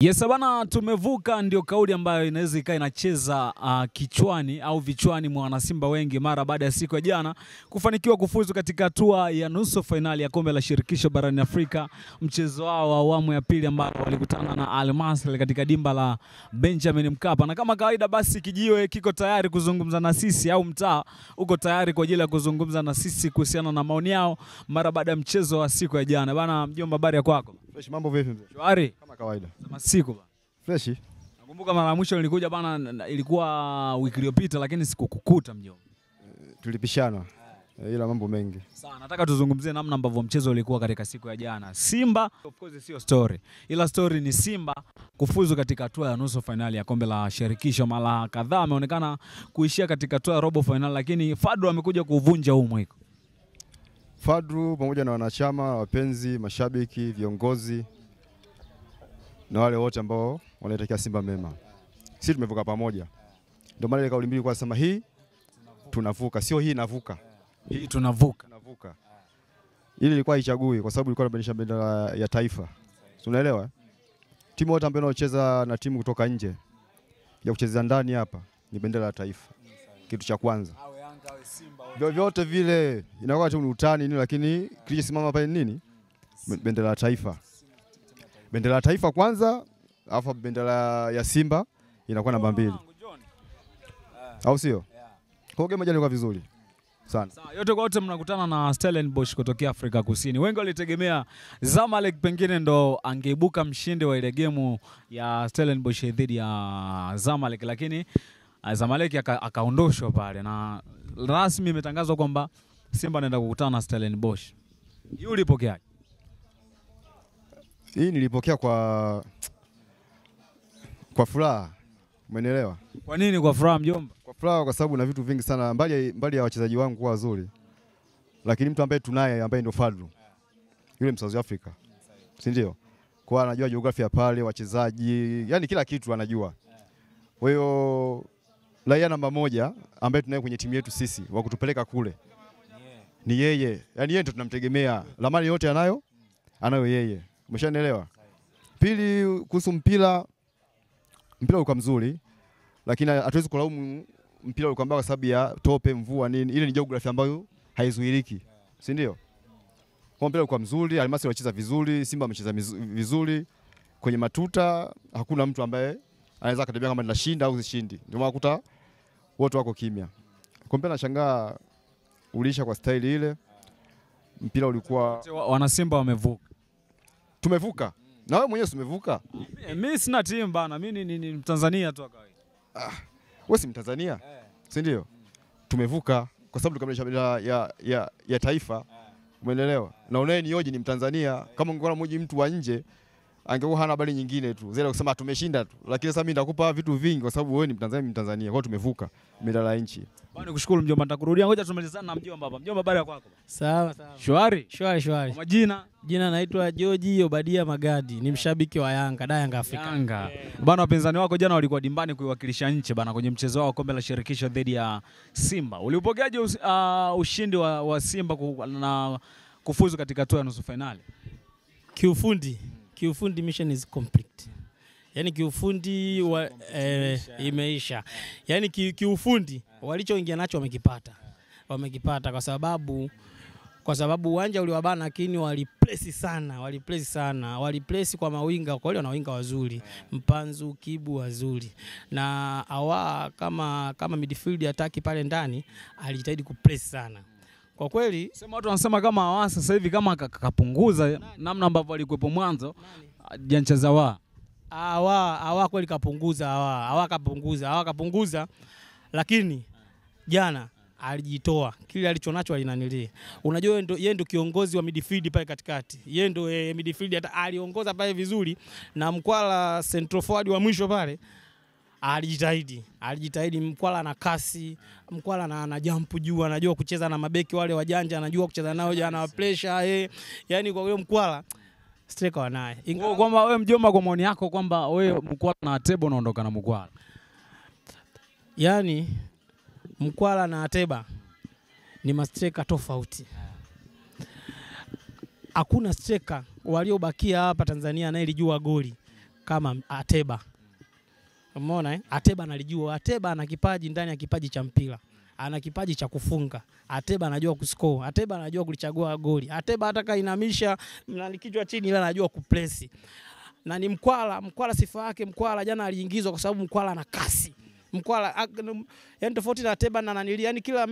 Yes bana, tumevuka ndio kauli ambayo inaweza ikawa inacheza kichwani au vichwani mwa wanasimba wengi mara baada ya siku ya jana kufanikiwa kufuzu katika hatua ya nusu finali ya kombe la shirikisho barani Afrika, mchezo wao wa awamu ya pili ambao walikutana na Al Masry katika dimba la Benjamin Mkapa. Na kama kawaida basi kijiwe kiko tayari kuzungumza na sisi, au mtaa uko tayari kwa ajili ya kuzungumza na sisi kuhusiana na maoni yao mara baada ya mchezo wa siku ya jana. Bana mjomba, habari kwako? Fresh, mambo vipi mzee? Shwari. Kama kawaida. Siku bana. Fresh. Nakumbuka mara ya mwisho nilikuja bana, ilikuwa wiki iliyopita, lakini sikukukuta mjomba. Tulipishana. Ila mambo mengi. Sawa, nataka tuzungumzie namna ambavyo mchezo ulikuwa katika siku ya jana. Simba, of course sio story, ila story ni Simba kufuzu katika hatua ya nusu finali ya kombe la shirikisho. Mara kadhaa ameonekana kuishia katika hatua ya robo finali, lakini Fadlu amekuja kuvunja huu mwiko. Fadlu pamoja na wanachama, wapenzi, mashabiki, viongozi na wale wote ambao wanaitakia Simba mema, sisi tumevuka pamoja. Ndio maana ile kauli mbiu kwa sema hii tunavuka, sio hii inavuka. Hii tunavuka. Ili ilikuwa haichagui kwa sababu ilikuwa inabadilisha bendera ya taifa. Unaelewa? Timu yote ambayo inacheza na timu kutoka nje ya kucheza ndani hapa ni bendera ya taifa. Kitu cha kwanza. Awe Yanga awe Simba. Vyovyote vile inakuwa tu utani nini, lakini kilichosimama pale nini? Bendera ya taifa. Bendera ya taifa kwanza, alafu bendera ya Simba inakuwa namba 2. Au sio? Kwa game moja ilikuwa vizuri sana. Sawa, yote kwa yote mnakutana na Stellenbosch kutokea Afrika Kusini. Wengi walitegemea Zamalek pengine ndo angeibuka mshindi wa ile game ya Stellenbosch dhidi ya Zamalek, lakini Zamalek akaondoshwa pale na rasmi imetangazwa kwamba Simba anaenda kukutana na Stellenbosch. Hii ulipokeaje? Hii nilipokea kwa furaha. Umeelewa? Kwa nini kwa furaha mjomba? Kwa furaha kwa sababu na vitu vingi sana mbali ya wachezaji wangu kuwa wazuri, lakini mtu ambaye tunaye ambaye ndio Fadlu, yule South Africa, si ndio? Kwa anajua jiografia pale, wachezaji, yani kila kitu anajua. Kwa hiyo raia namba 1 ambaye tunaye kwenye timu yetu sisi wa kutupeleka kule ni yeye. Yani yeye ndio tunamtegemea. Lamani yote anayo yeye. Umeshanielewa? Pili, kuhusu mpira ulikuwa mzuri, lakini hatuwezi kulaumu mpira ulikuwa mbaya kwa sababu ya tope, mvua nini. Ile ni geography ambayo haizuiliki, si ndio? Kwa mpira ulikuwa mzuri, Al Masry walicheza vizuri, Simba wamecheza vizuri. Kwenye matuta hakuna mtu ambaye anaweza kutembea kama linashinda au zishindi. Ndio maana kuta wote wako kimya. Kwa mpira nashangaa ulisha kwa style ile. Mpira ulikuwa wana Simba wamevuka. Tumevuka. Na wewe mwenyewe umevuka. Mimi sina timu bana, mimi ni Mtanzania tu kawaida. Wewe si Mtanzania? Si ndio? Tumevuka kwa sababu tukamilisha bendera ya taifa. Umeelewa? Na unaye ni hoji ni Mtanzania. Kama ungekuwa mmoja mtu wa nje angekuwa hana habari nyingine tu. Zile kusema tumeshinda tu. Lakini sasa mimi ndakupa vitu vingi kwa sababu wewe ni Mtanzania, mimi Mtanzania. Kwa hiyo tumevuka bendera ya nchi. Bwana nikushukuru mjomba, nitakurudia. Ngoja tumalizane na mjomba hapa. Mjomba, habari kwako? Sawa. Shwari? Shwari. Kwa majina? Jina naitwa George Obadia Magadi, ni mshabiki wa Yanga Afrika. Yanga. Bwana, wapinzani wako jana walikuwa dimbani kuiwakilisha nchi bana kwenye mchezo wao kombe la shirikisho dhidi ya Simba. Uliupokeaje ushindi wa Simba na kufuzu katika hatua ya nusu finali? Kiufundi mission is complete. Yani kiufundi imeisha. Yani kiufundi walichoingia nacho wamekipata kwa sababu uwanja uliwabana, lakini walipress sana. Walipress kwa mawinga, kwa wale wanawinga wazuri, Mpanzu, Kibu wazuri. Na Awa kama midfield attack pale ndani alijitahidi kupress sana. Kwa kweli sema watu wanasema kama Awa sasa hivi kama kapunguza namna ambavyo alikuwepo mwanzo jancha wa Awa kweli kapunguza. Awa kapunguza, lakini jana alijitoa. Kile alichonacho alinanilia. Unajua yeye ndo kiongozi wa midfield pale katikati. Yeye ndo midfield hata aliongoza pale vizuri, na Mkwala central forward wa mwisho pale alijitahidi. Mkwala na kasi, Mkwala ana jump juu, anajua kucheza na mabeki wale wajanja, anajua kucheza nao, ana pressure yani kwa hiyo Mkwala striker wanaye. Kwamba wewe mjomba, kwa maoni yako kwamba wewe Mkwala na Ateba unaondoka na Mkwala. Yani Mkwala na Ateba ni mastreka tofauti. Hakuna striker waliobakia hapa Tanzania anayelijua goli kama Ateba. Umeona Ateba analijua. Ateba ana kipaji ndani ya kipaji cha mpira. Ana kipaji cha kufunga. Ateba anajua kuscore. Ateba anajua kulichagua goli. Ateba hata kainamisha na kichwa chini ila anajua kupress. Na ni Mkwala sifa yake Mkwala jana aliingizwa kwa sababu Mkwala ana kasi. Mkwala yani tofauti na Ateba na nanili, yani kila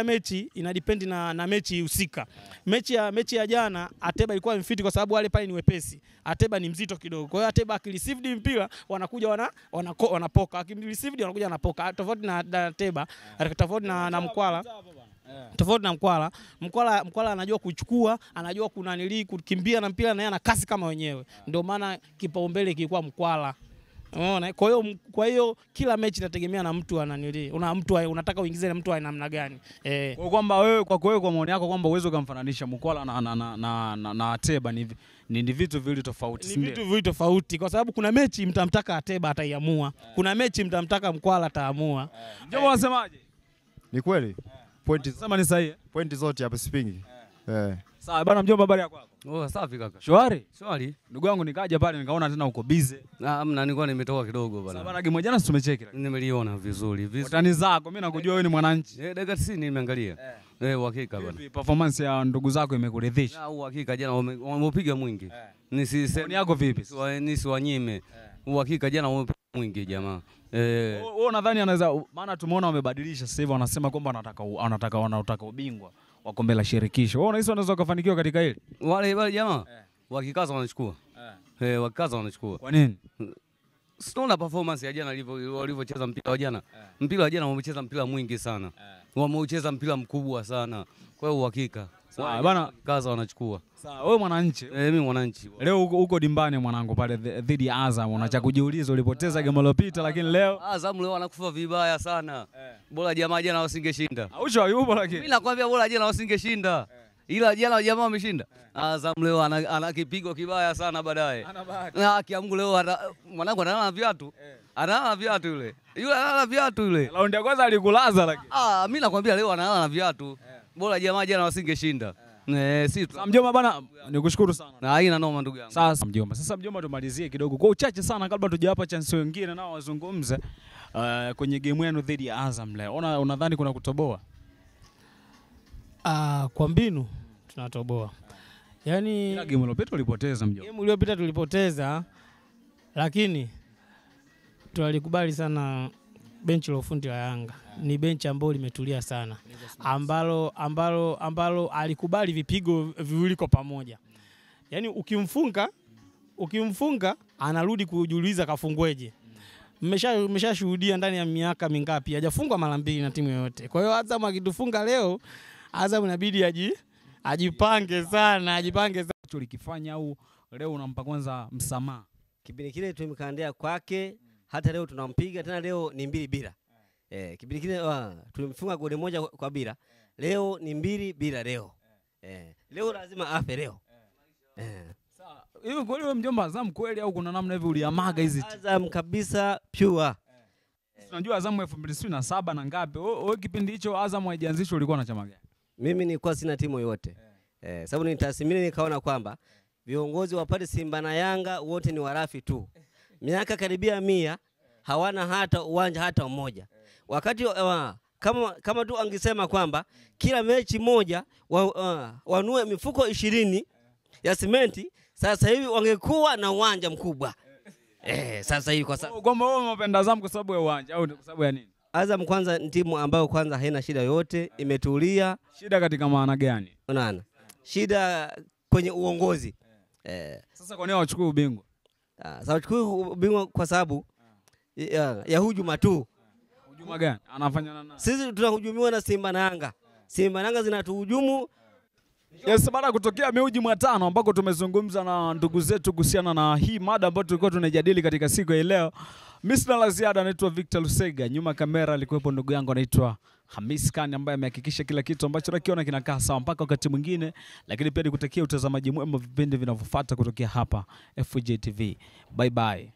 mechi ina depend na mechi husika. Mechi ya jana Ateba ilikuwa mfiti kwa sababu wale pale ni wepesi. Ateba ni mzito kidogo. Kwa hiyo Ateba akireceive mpira wanakuja wanapoka. Akireceive wanakuja wanapoka. Tofauti na Ateba, tofauti na Mkwala. Tofauti na Mkwala anajua kuchukua, anajua kukimbia na mpira na yeye ana kasi kama wenyewe. Ndio maana kipaumbele kilikuwa Mkwala. Unaona? Kwa hiyo kila mechi inategemea na mtu unataka uingize na mtu wa namna gani. Kwa kwamba wewe kwa maoni yako kwamba uwezo kumfananisha Mkwala na Ateba ni vitu viwili tofauti. Ni vitu viwili tofauti kwa sababu kuna mechi mtamtaka Ateba ataiamua. Kuna mechi mtamtaka Mkwala ataamua. Njoo unasemaje? Ni kweli. Pointi sema ni sahihi. Pointi zote hapa sipingi. Sawa bwana mjomba, habari yako? Safi kaka. Shwari? Shwari. Ndugu yangu nikaja pale nikaona tena uko busy. Hamna, nilikuwa nimetoka kidogo bwana. Sawa bwana, game jana tumecheki. Nimeliona vizuri. Utani zako mimi nakujua wewe ni mwananchi. Dakika 90 nimeangalia. Uhakika bwana. Performance ya ndugu zako imekuridhisha? Uhakika jana wamepiga mwingi. Nisiseme yako vipi? Nisiwanyime. Uhakika jana wamepiga mwingi jamaa. Wewe unadhani anaweza, maana tumeona wamebadilisha sasa hivi wanasema kwamba wanataka ubingwa wa kombe la shirikisho. Wewe unahisi wanaweza kufanikiwa katika hili? Wale jamaa wakikaza wanachukua. Wakikaza wanachukua. Kwa nini? Sinaona performance ya jana walivyocheza mpira wa jana. Mpira wa jana wamecheza mpira mwingi sana. Wameucheza mpira mkubwa sana. Kwa hiyo uhakika. Sawa bwana, kaza wanachukua. Sawa, wewe mwananchi? Mimi mwananchi. Leo uko dimbani mwanangu pale dhidi ya Azam. Unacha kujiuliza, ulipoteza game iliyopita lakini leo Azam leo anakufa vibaya sana. Bora jamaa jana wasingeshinda. Aucho yupo lakini. Mimi nakwambia bora jana wasingeshinda. Ila jana jamaa wameshinda. Azam leo ana kipigo kibaya sana baadaye. Na kiamungu leo mwanangu analala viatu. Analala viatu yule. Yule analala viatu yule. Raundi ya kwanza alikulaza lakini. Mimi nakwambia leo analala na viatu. Bora jamaa jana wasingeshinda. Mjomba bana, nikushukuru sana. Na haina noma ndugu yangu. Sasa mjomba tumalizie kidogo kwa uchache sana kabla tujawapa chance wengine nao wazungumze kwenye game yenu dhidi ya Azam leo. Unadhani kuna kutoboa? Kwa mbinu tunatoboa. Yaani game iliyopita tulipoteza mjomba. Game iliyopita tulipoteza lakini tulikubali sana benchi la ufundi wa Yanga. Ni benchi ambalo limetulia sana. Ambalo alikubali vipigo viwili kwa pamoja. Yaani ukimfunga anarudi kujiuliza kafungweje. Mmeshashuhudia ndani ya miaka mingapi hajafungwa mara mbili na timu yoyote. Kwa hiyo Azam akitufunga leo, Azam inabidi ajipange sana. Tulikifanya au leo unampa kwanza msamaha? Kipindi kile tumekandea kwake, hata leo tunampiga tena, leo ni 2-0. Kipindi kile tulimfunga goli moja kwa bila. Leo ni 2-0 leo. Leo lazima afe leo. Sawa. Hiyo goli wewe mjomba Azam kweli au kuna namna hivi uliamaga hizi? Azam kabisa pure. Tunajua Azam 2007 na ngapi? Wewe kipindi hicho Azam haijaanzishwa ulikuwa na chama gani? Mimi nilikuwa sina timu yote. Sababu nitasimini nikaona kwamba viongozi wa pale Simba na Yanga wote ni warafi tu. Miaka karibia 100 hawana hata uwanja hata mmoja. Wakati kama tu angesema kwamba kila mechi moja wanue mifuko 20 ya simenti, sasa hivi wangekuwa na uwanja mkubwa. Sasa hivi kwa sababu kwamba wewe unapenda Azam kwa sababu ya uwanja au kwa sababu ya nini? Azam kwanza ni timu ambayo kwanza haina shida yote, imetulia. Shida katika maana gani? Unaona? Shida kwenye uongozi. Sasa kwa nini wachukue ubingwa? Sasa wachukue ubingwa kwa sababu ya hujuma tu. Hujuma gani? Anafanya nani? Sisi tunahujumiwa na Simba na Yanga. Simba na Yanga zinatuhujumu. Yes, baada kutokea Meuji Mwatano ambako tumezungumza na ndugu zetu kuhusiana na hii mada ambayo tulikuwa tunajadili katika siku ya leo. Mimi sina la ziada, naitwa Victor Lusega. Nyuma kamera alikuwepo ndugu yangu anaitwa Hamis Khan ambaye amehakikisha kila kitu ambacho nakiona kinakaa sawa mpaka wakati mwingine, lakini pia nikutakia utazamaji mwema vipindi vinavyofuata kutokea hapa FJ TV. Bye bye.